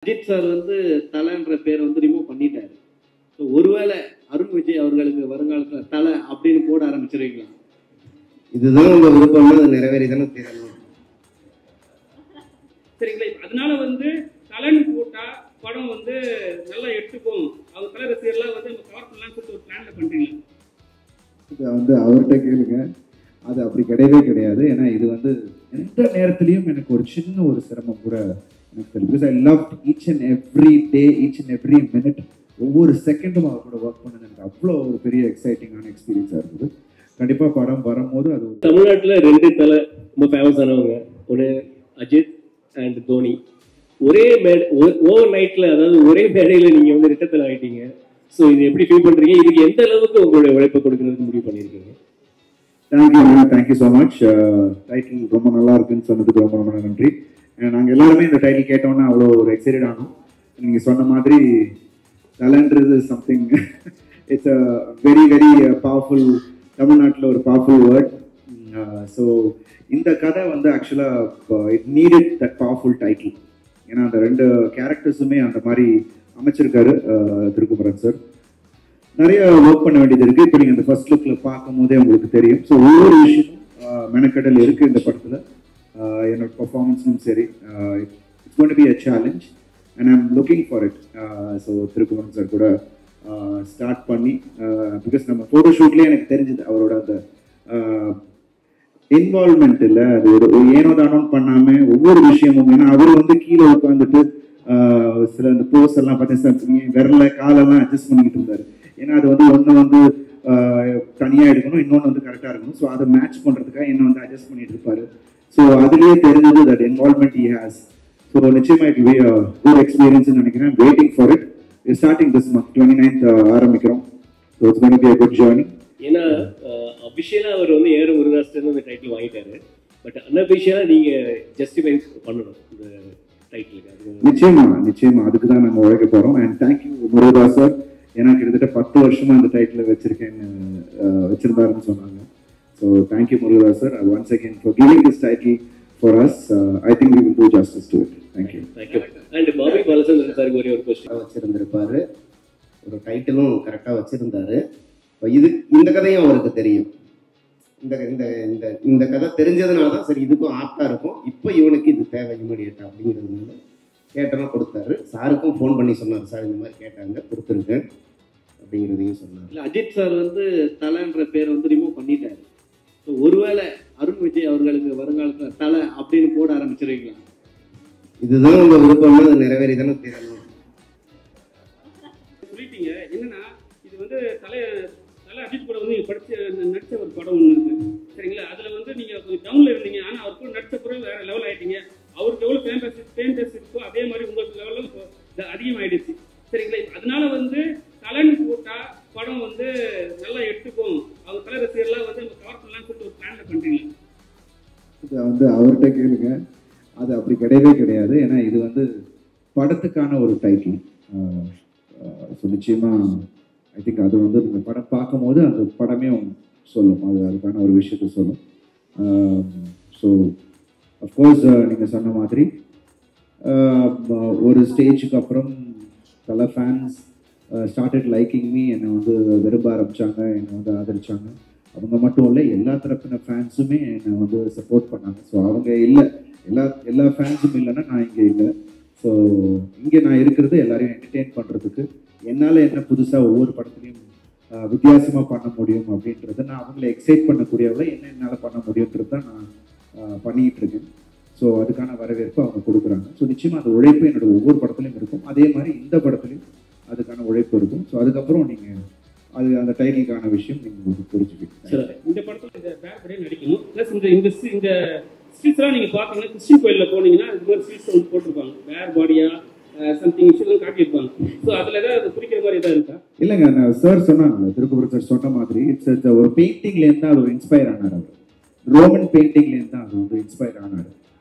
Ajith sir வந்து தலைன்ற பேரை வந்து ரிமூவ் பண்ணிட்டாரு. ஸோ ஒருவேளை அருண் விஜய் அவர்களுக்கு வருங்காலத்தில் தலை அப்படின்னு போட ஆரம்பிச்சிருவீங்களா? இதுதான் உங்க விருப்பம்னா அது நிறைவேறிதானே தீரணும். சரிங்களா? அதனால வந்து தலைன்னு போட்டா படம் வந்து நல்லா எடுத்துக்கும், அவர் தலை ரசிகர்லாம் வந்து நம்ம கவர் பண்ணலாம்னு சொல்லிட்டு ஒரு பிளான்ல பண்றீங்க. இது வந்து அவர்கிட்ட கேளுங்க. அது அப்படி கிடையவே கிடையாது. ஏன்னா இது வந்து எந்த நேரத்துலையும் எனக்கு ஒரு சின்ன ஒரு சிரமம் கூட எனக்கு தெரியும். Because I love each and every day, each and every minute, ஒவ்வொரு செகண்டும் அவர் கூட ஒர்க் பண்ணது எனக்கு அவ்வளோ ஒரு பெரிய எக்ஸைட்டிங்கான எக்ஸ்பீரியன்ஸாக இருந்தது. கண்டிப்பாக படம் வரும்போது அது தமிழ்நாட்டில் 2 தலை ரொம்ப ஃபேமஸ் ஆனவங்க, ஒன்று அஜித் அண்ட் தோனி. ஒரே ஓவர் நைட்டில், அதாவது ஒரே மேடையில் நீங்கள் வந்து ரெட்டத்தலை ஆகிட்டீங்க. ஸோ இது எப்படி ஃபீல் பண்ணுறீங்க? இதுக்கு எந்த அளவுக்கு உங்களுடைய உழைப்பை கொடுக்கறதுக்கு முடிவு பண்ணியிருக்கீங்க? Thank you so much. டைட்டில் ரொம்ப நல்லா இருக்குன்னு சொன்னதுக்கு ரொம்ப ரொம்ப நன்றி. நாங்கள் எல்லாருமே இந்த டைட்டில் கேட்டோன்னா அவ்வளோ ஒரு எக்ஸைட்டட் ஆனோம். நீங்கள் சொன்ன மாதிரி தலைன்றது something, it's a very very powerful, தமிழ்நாட்டில் ஒரு பவர்ஃபுல் வேர்ட். ஸோ இந்த கதை வந்து ஆக்சுவலாக it needed that powerful title. ஏன்னா அந்த 2 கேரக்டர்ஸுமே அந்த மாதிரி அமைச்சிருக்காரு திருக்குமரன் சார். நிறைய ஒர்க் பண்ண வேண்டியது இருக்குது. இப்போ நீங்கள் அந்த ஃபர்ஸ்ட் லுக்கில் பார்க்கும் போதே உங்களுக்கு தெரியும். ஸோ ஒவ்வொரு விஷயமும் மெனக்கடல் இருக்குது இந்த படத்தில். என்னோட பர்ஃபார்மன்ஸும் சரி, it's going to be a challenge and I am looking for it. So Thirukumaran sir கூட ஸ்டார்ட் பண்ணி, பிகாஸ் நம்ம ஃபோட்டோ ஷூட்லேயே எனக்கு தெரிஞ்சுது அவரோட அந்த இன்வால்மெண்ட் இல்லை, அது ஒரு ஏனோ தானோன்னு பண்ணாமல் ஒவ்வொரு விஷயமும். ஏன்னா அவர் வந்து கீழே உட்காந்துட்டு சில இந்த போஸ் எல்லாம் பார்த்தீங்கன்னா விரல காலெல்லாம் அட்ஜஸ்ட் பண்ணிக்கிட்டு இருந்தார். ஏன்னா அது வந்து ஒன்று வந்து தனியாக எடுக்கணும், இன்னொன்று வந்து கரெக்டாக இருக்கணும். ஸோ அதை மேட்ச் பண்ணுறதுக்காக என்ன வந்து அட்ஜஸ்ட் பண்ணிட்டு இருப்பாரு. ஸோ அதுலேயே தெரிஞ்சது that involvement he has. So நிச்சயமாக இட் பி குட் எக்ஸ்பீரியன்ஸ்னு நினைக்கிறேன். Waiting for it. Starting this month 29th ஆரம்பிக்கிறோம். So it's going to be a good journey. ஏன்னா அபிஷியலாக அவர் வந்து ஏற முருகாஸ்டர்னு அந்த டைட்டில் வாங்கிட்டாரு. பட் அன்அபிஷியலாக நீங்கள் ஜஸ்டிஃபை பண்ணணும் இந்த டைட்டிலுக்கு. நிச்சயமா அதுக்கு தான் நாங்கள் உழைக்க போகிறோம். And thank you Murugadoss sir. ஏன்னா கிட்டத்தட்ட 10 வருஷமா அந்த டைட்டில் வச்சிருந்தாருன்னு சொன்னாங்க. So thank you Murugadoss sir once again for giving this title for us. I think we will do justice to it. Thank you. And Bobby Balachandran sir ஒரே ஒரு கொஸ்டின் வச்சிருந்திருப்பாரு, ஒரு டைட்டிலும் கரெக்டாக வச்சிருந்தாரு. இந்த கதையும் அவருக்கு தெரியும். இந்த இந்த இந்த இந்த கதை தெரிஞ்சதுனால தான் சரி இதுக்கும் ஆப்டா இருக்கும், இப்போ இவனுக்கு இது தேவை இமீடியட்டா அப்படிங்கிறதுனால கேட்டோன்னா கொடுத்தாரு. சாருக்கும் ஃபோன் பண்ணி சொன்னார், சார் இந்த மாதிரி கேட்டாங்க கொடுத்துருக்கேன் அப்படிங்கிறதையும் சொன்னார். இல்லை, அஜித் சார் வந்து தலைன்ற பேரை வந்து ரிமூவ் பண்ணிட்டாரு. ஸோ ஒருவேளை அருண் விஜய் அவர்களுக்கு வருங்காலத்தில் தலை அப்படின்னு போட ஆரம்பிச்சிருவீங்களா? இதுதான் உங்க விருப்பம்னா அது நிறைவேறிதானே தீரணும். சொல்லிட்டீங்க. என்னன்னா இது வந்து தலை அஜித் கூட வந்து நடிச்ச ஒரு படம் ஒன்று இருக்கு, சரிங்களா? அதுல வந்து நீங்க கொஞ்சம் டவுன்ல இருந்தீங்க, ஆனா அவர் கூட நடிச்ச பிறகு வேற லெவல் ஆயிட்டீங்க. அவருக்கு எவ்வளவு ஃபேமஸ் இருக்கோ அதே மாதிரி உங்களுக்கு லெவலில் அதிகமாயிடுச்சு, சரிங்களா? அதனால வந்து தலைன்னு போட்டா படம் வந்து நல்லா எடுத்துக்கும், அவர் தலை ரசிகர்லாம் வந்து நம்ம கவர் பண்ணலாம்னு சொல்லிட்டு ஒரு பிளான்ல பண்றீங்க. இதை வந்து அவர்கிட்ட கேளுங்க. அது அப்படி கிடையவே கிடையாது. ஏன்னா இது வந்து படத்துக்கான ஒரு டைட்டில். ஸோ நிச்சயமா ஐ திங்க் அது வந்து இந்த படம் பார்க்கும்போது அந்த படமே சொல்லும், அதுக்கான ஒரு விஷயத்த சொல்லும். ஸோ அஃப்கோர்ஸ் நீங்கள் சொன்ன மாதிரி ஒரு ஸ்டேஜுக்கு அப்புறம் பல ஃபேன்ஸ் ஸ்டார்டட் லைக்கிங் மீ. என்னை வந்து விரும்ப ஆரம்பித்தாங்க, என்னை வந்து ஆதரித்தாங்க. அவங்க மட்டும் இல்லை, எல்லா தரப்பின ஃபேன்ஸுமே என்னை வந்து சப்போர்ட் பண்ணாங்க. ஸோ அவங்க இல்லை, எல்லா ஃபேன்ஸும் இல்லைன்னா நான் இங்கே இல்லை. ஸோ இங்கே நான் இருக்கிறது எல்லாரையும் என்டர்டெயின் பண்ணுறதுக்கு, என்னால் என்ன புதுசாக ஒவ்வொரு படத்துலையும் வித்தியாசமாக பண்ண முடியும் அப்படின்றத, நான் அவங்கள எக்ஸைட் பண்ணக்கூடியவளை என்ன என்னால் பண்ண முடியுன்றது தான் நான் பண்ணிக்கிட்டு இருக்கேன். ஸோ அதுக்கான வரவேற்பு அவங்க கொடுக்குறாங்க. ஸோ நிச்சயமாக அந்த உழைப்பு என்னோட ஒவ்வொரு படத்துலையும் இருக்கும். அதே மாதிரி இந்த படத்துலையும் அதுக்கான உழைப்பு இருக்கும். ஸோ அதுக்கப்புறம் நீங்கள் அந்த டைட்டிலுக்கான விஷயம் நீங்கள் புரிஞ்சுக்கிட்டு இந்த படத்தில் இந்த பேர் படியே நடிக்கணும். ப்ளஸ் இந்த ஸ்ட்ரீட்ஸ்லாம் நீங்கள் பார்த்தீங்கன்னா கிறிஸ்டின் கோயிலில் போனீங்கன்னா இது மாதிரி ஸ்ட்ரீட்ஸ் வந்து போட்டிருப்பாங்க, பேர் பாடியா சம்திங் விஷயம் காட்டியிருப்பாங்க. ஸோ அதில் ஏதாவது குறிக்கிற மாதிரி எதாவது இருக்கா? இல்லைங்க, நான் சார் சொன்னாங்கல்ல, திருக்குமரன் சார் சொன்ன மாதிரி இட்ஸ் ஒரு பெயிண்டிங்லேருந்து அது ஒரு இன்ஸ்பயர் ஆனார். அவர் ரோமன் பெயிண்டிங்லேருந்து தான் அது வந்து இன்ஸ்பயர் ஆனார்.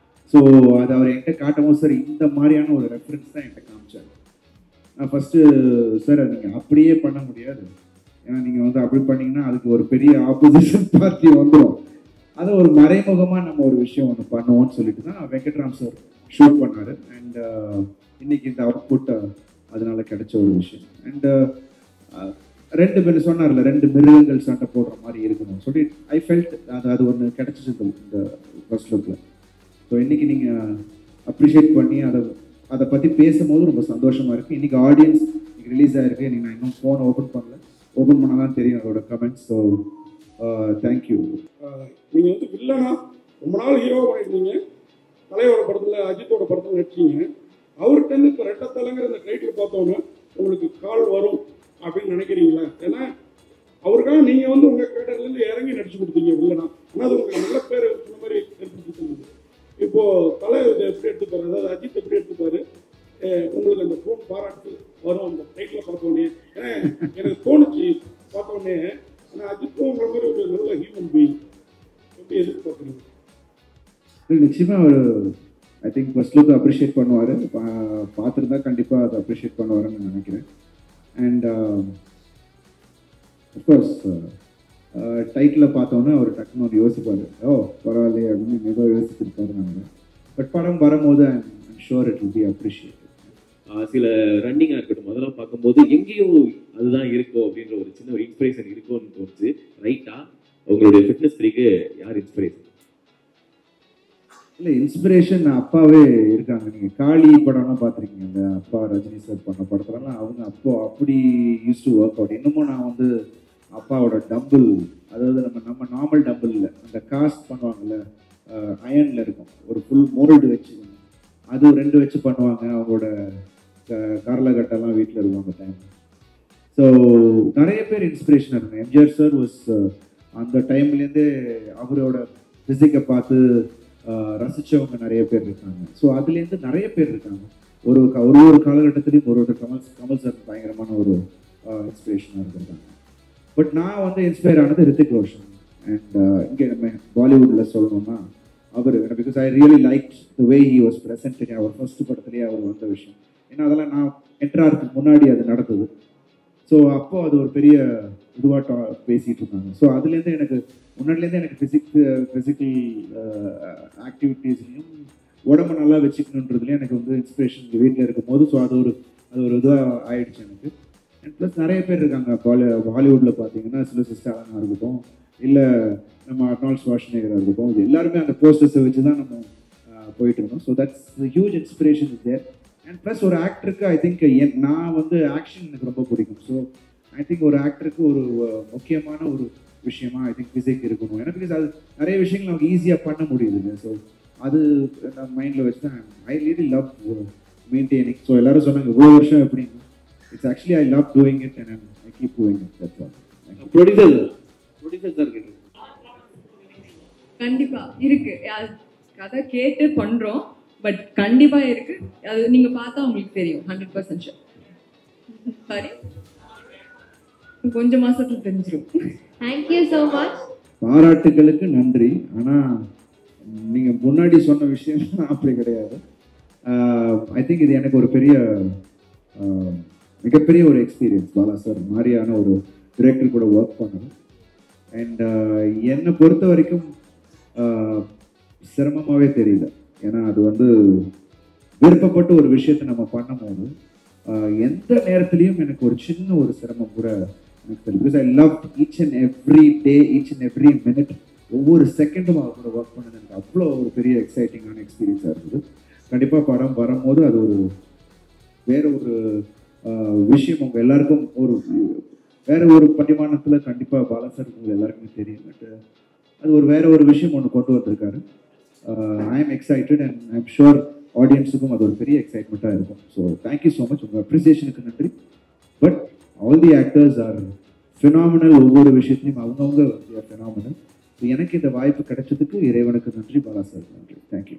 ஸோ அது அவர் என்கிட்ட காட்டும் சார் இந்த மாதிரியான ஒரு ரெஃபரன்ஸ் தான் என்கிட்ட காமிச்சார். நான் ஃபஸ்ட்டு சார் நீங்கள் அப்படியே பண்ண முடியாது, ஏன்னா நீங்கள் வந்து அப்படி பண்ணிங்கன்னா அதுக்கு ஒரு பெரிய ஆப்போசிஷன் பார்ட்டி வந்துடும், அதை ஒரு மறைமுகமாக நம்ம ஒரு விஷயம் ஒன்று பண்ணுவோம்னு சொல்லிட்டு தான் வெங்கட்ராம் சார் ஷூட் பண்ணார். அண்ட் இன்னைக்கு இந்த அவுட்புட் அதனால கிடைச்ச ஒரு விஷயம். அண்ட் ரெண்டு பேர் சொன்னார்ல, 2 மிருகங்கள் சண்டை போடுற மாதிரி இருக்கணும் சொல்லி ஐ ஃபெல்ட் அது ஒன்று கிடைச்சிச்சு இந்த ஃபர்ஸ்ட் லுக்கில். ஸோ இன்னைக்கு நீங்கள் அப்ரிஷியேட் பண்ணி அதை பற்றி பேசும்போது ரொம்ப சந்தோஷமாக இருக்குது. இன்றைக்கி ஆடியன்ஸ் இன்னைக்கு ரிலீஸ் ஆகிருக்கு. இன்றைக்கி நான் இன்னும் ஃபோனை ஓப்பன் பண்ணால் தான் தெரியும் அதோட கமெண்ட்ஸ். So thank you. நீங்கள் வந்து வில்லனா ரொம்ப நாள் ஹீரோ பண்ணியிருந்தீங்க. தலையோட படத்தில் அஜித்தோட படத்தில் நடிச்சிங்க. அவர்கிட்ட இப்போ ரெட்டத்தலைங்கிற இந்த டைட்டில் பார்த்தோன்னா உங்களுக்கு கால் வரும் அப்படின்னு நினைக்கிறீங்களா? ஏன்னா அவருக்காக நீங்கள் வந்து உங்கள் கேட்டர்லேருந்து இறங்கி நடிச்சு கொடுத்தீங்க வில்லனா. ஆனால் அது உங்களுக்கு நல்ல பேர் சொன்ன மாதிரி ஏற்படுத்திருந்தது. இப்போது தலை இதை எப்படி எடுத்துப்பாரு, அதாவது அஜித் எப்படி எடுத்துப்பாரு, உங்களுக்கு அந்த ஃபோன் பாராட்டு வரும் அந்த டைட்டில் பார்த்தோன்னே? ஏன்னா எனக்கு தோணுச்சு பார்த்தோன்னே, ஆனால் அஜித்தும் உங்களை மாதிரி ஒரு நல்ல ஹியூமன் பீயிங் எப்படி எதிர்பார்க்குறீங்க? நிச்சயமாக அவர் I think first look appreciate பண்ணுவார். பார்த்துருந்தா கண்டிப்பாக அதை அப்ரிஷியேட் பண்ணுவாருன்னு நான் நினைக்கிறேன். அண்ட் அஃப்கோர்ஸ் டைட்டில் பார்த்தோன்னே அவர் டக்குன்னு ஒரு யோசிப்பார், ஓ பரவாயில்லையே அப்படின்னு மெதுவாக யோசிச்சிருப்பாரு நினைக்கிறேன். பட் படம் வரும்போது I'm sure it will be appreciate. சில ரன்னிங்காக இருக்கட்டும் அதெல்லாம் பார்க்கும்போது எங்கேயோ அதுதான் இருக்கும் அப்படின்ற ஒரு சின்ன ஒரு இன்ஸ்பிரேஷன் இருக்கும்னு தோணுச்சு. ரைட்டா? உங்களுடைய ஃபிட்னஸ் ஃப்ரீக்கு யார் இன்ஸ்பிரேஷன்? இல்லை, இன்ஸ்பிரேஷன் அப்பாவே இருக்காங்க. நீங்கள் காளி படம்லாம் பார்த்துருக்கீங்க, அந்த அப்பா ரஜினி சார் பண்ண படத்துலலாம் அவங்க அப்படி யூஸ் டு ஒர்க் அவுட். இன்னமும் நான் வந்து அப்பாவோட டம்பிள், அதாவது நம்ம நார்மல் டம்பிள் இல்லை, அந்த காஸ்ட் பண்ணுவாங்கல்ல, அயனில் இருக்கும், ஒரு ஃபுல் மோல்டு வச்சு அது 2 வச்சு பண்ணுவாங்க. அவங்களோட கார்லகட்டெல்லாம் வீட்டில் இருக்கும் அந்த டைம். ஸோ நிறைய பேர் இன்ஸ்பிரேஷனாக இருக்காங்க. எம்ஜிஆர் சார் வாஸ் அந்த டைம்லேருந்தே அவரோட ஃபிசிக்கை பார்த்து ரசித்தவங்க நிறைய பேர் இருக்காங்க. ஸோ அதுலேருந்து நிறைய பேர் இருக்காங்க. ஒரு காலகட்டத்திலையும் ஒரு கமல் சார் பயங்கரமான ஒரு இன்ஸ்பிரேஷனாக இருந்திருக்காங்க. பட் நான் வந்து இன்ஸ்பயர் ஆனது ரித்திக் ரோஷன். அண்ட் இங்கே நம்ம பாலிவுட்டில் சொல்லணும்னா அவர், because I really like the way he was present. அவர் ஃபர்ஸ்ட் படத்துலேயே அவர் வந்த விஷயம், ஏன்னா அதெல்லாம் நான் என்ட்ராகிறதுக்கு முன்னாடி அது நடந்தது. ஸோ அப்போ அது ஒரு பெரிய இதுவாக பேசிகிட்டு இருந்தாங்க. ஸோ அதுலேருந்து எனக்கு முன்னாடிலேருந்து எனக்கு ஃபிசிக்கல் ஆக்டிவிட்டீஸ்லையும் உடம்பு நல்லா வச்சுக்கணுன்றதுலேயும் எனக்கு வந்து இன்ஸ்பிரேஷன் வீட்டில் இருக்கும் போது. ஸோ அது ஒரு இதுவாக ஆயிடுச்சு எனக்கு. அண்ட் ப்ளஸ் நிறைய பேர் இருக்காங்க ஹாலிவுட்டில் பார்த்தீங்கன்னா, சில்வஸ்டர் ஸ்டாலனாக இருக்கட்டும், இல்லை நம்ம அர்னால்ட் ஷ்வார்ஸ்நெகராக இருக்கட்டும், இது எல்லாருமே அந்த போஸ்டர்ஸை வச்சு தான் நம்ம போயிட்டு இருந்தோம். So that's huge inspiration is there. And plus ஒரு ஆக்டருக்கு ஐ திங்க் நான் வந்து ஆக்ஷன் எனக்கு ரொம்ப பிடிக்கும். ஸோ ஐ திங்க் ஒரு ஆக்டருக்கு ஒரு முக்கியமான ஒரு விஷயமா ஐ திங்க் ஃபிசிக் இருக்கணும். ஏன்னா பிகாஸ் அது நிறைய விஷயங்கள் நமக்கு ஈஸியாக பண்ண முடியுதுங்க. ஸோ அது நான் மைண்டில் வச்சு தான் I really love maintaining. So எல்லாரும் சொன்னாங்க இவ்வளோ வருஷம் எப்படின்னு. It's actually I love doing it and I keep doing it. That's all. Producer sir கேட்டு கண்டிப்பா இருக்கு. கதை கேட்டு பண்றோம், பட் கண்டிப்பா இருக்கு. அது நீங்க பார்த்தா உங்களுக்கு தெரியும். 100% ஷூர். சரி, கொஞ்சம் மாசத்துல தெரிஞ்சிடும். Thank you so much. பாராட்டுகளுக்கு நன்றி. ஆனால் நீங்கள் முன்னாடி சொன்ன விஷயம் அப்படி கிடையாது. ஐ திங்க் இது எனக்கு ஒரு மிகப்பெரிய ஒரு எக்ஸ்பீரியன்ஸ். பாலா சார் மாதிரியான ஒரு டிரெக்டர் கூட ஒர்க் பண்ணணும். அண்ட் என்னை பொறுத்த வரைக்கும் சிரமமாகவே தெரியல. ஏன்னா அது வந்து விருப்பப்பட்டு ஒரு விஷயத்தை நம்ம பண்ணும்போது எந்த நேரத்துலையும் எனக்கு ஒரு சின்ன ஒரு சிரமம் கூட எனக்கு தெரியும். Because I love each and every day, each and every minute, ஒவ்வொரு செகண்டும் அவர் கூட ஒர்க் பண்ணது எனக்கு அவ்வளோ ஒரு பெரிய எக்ஸைட்டிங்கான எக்ஸ்பீரியன்ஸாக இருந்தது. கண்டிப்பாக படம் வரும்போது அது ஒரு வேற ஒரு விஷயம் உங்கள் எல்லாருக்கும் வேற ஒரு பரிமாணத்தில் கண்டிப்பாக பாலாசார் உங்களுக்கு எல்லாருக்குமே தெரியும். பட் அது வேற ஒரு விஷயம் ஒன்று கொண்டு வந்திருக்காரு. I am excited and I am sure ஆடியன்ஸுக்கும் அது ஒரு பெரிய எக்ஸைட்மெண்ட்டாக இருக்கும். So thank you so much. உங்கள் அப்ரிசியேஷனுக்கு நன்றி. But all the actors are phenomenal. ஒவ்வொரு விஷயத்துலையும் அவங்கவுங்க ஃபினாமினல். ஸோ எனக்கு இந்த வாய்ப்பு கிடைச்சதுக்கு இறைவனுக்கு நன்றி, பாலாசாருக்கு நன்றி. தேங்க்யூ.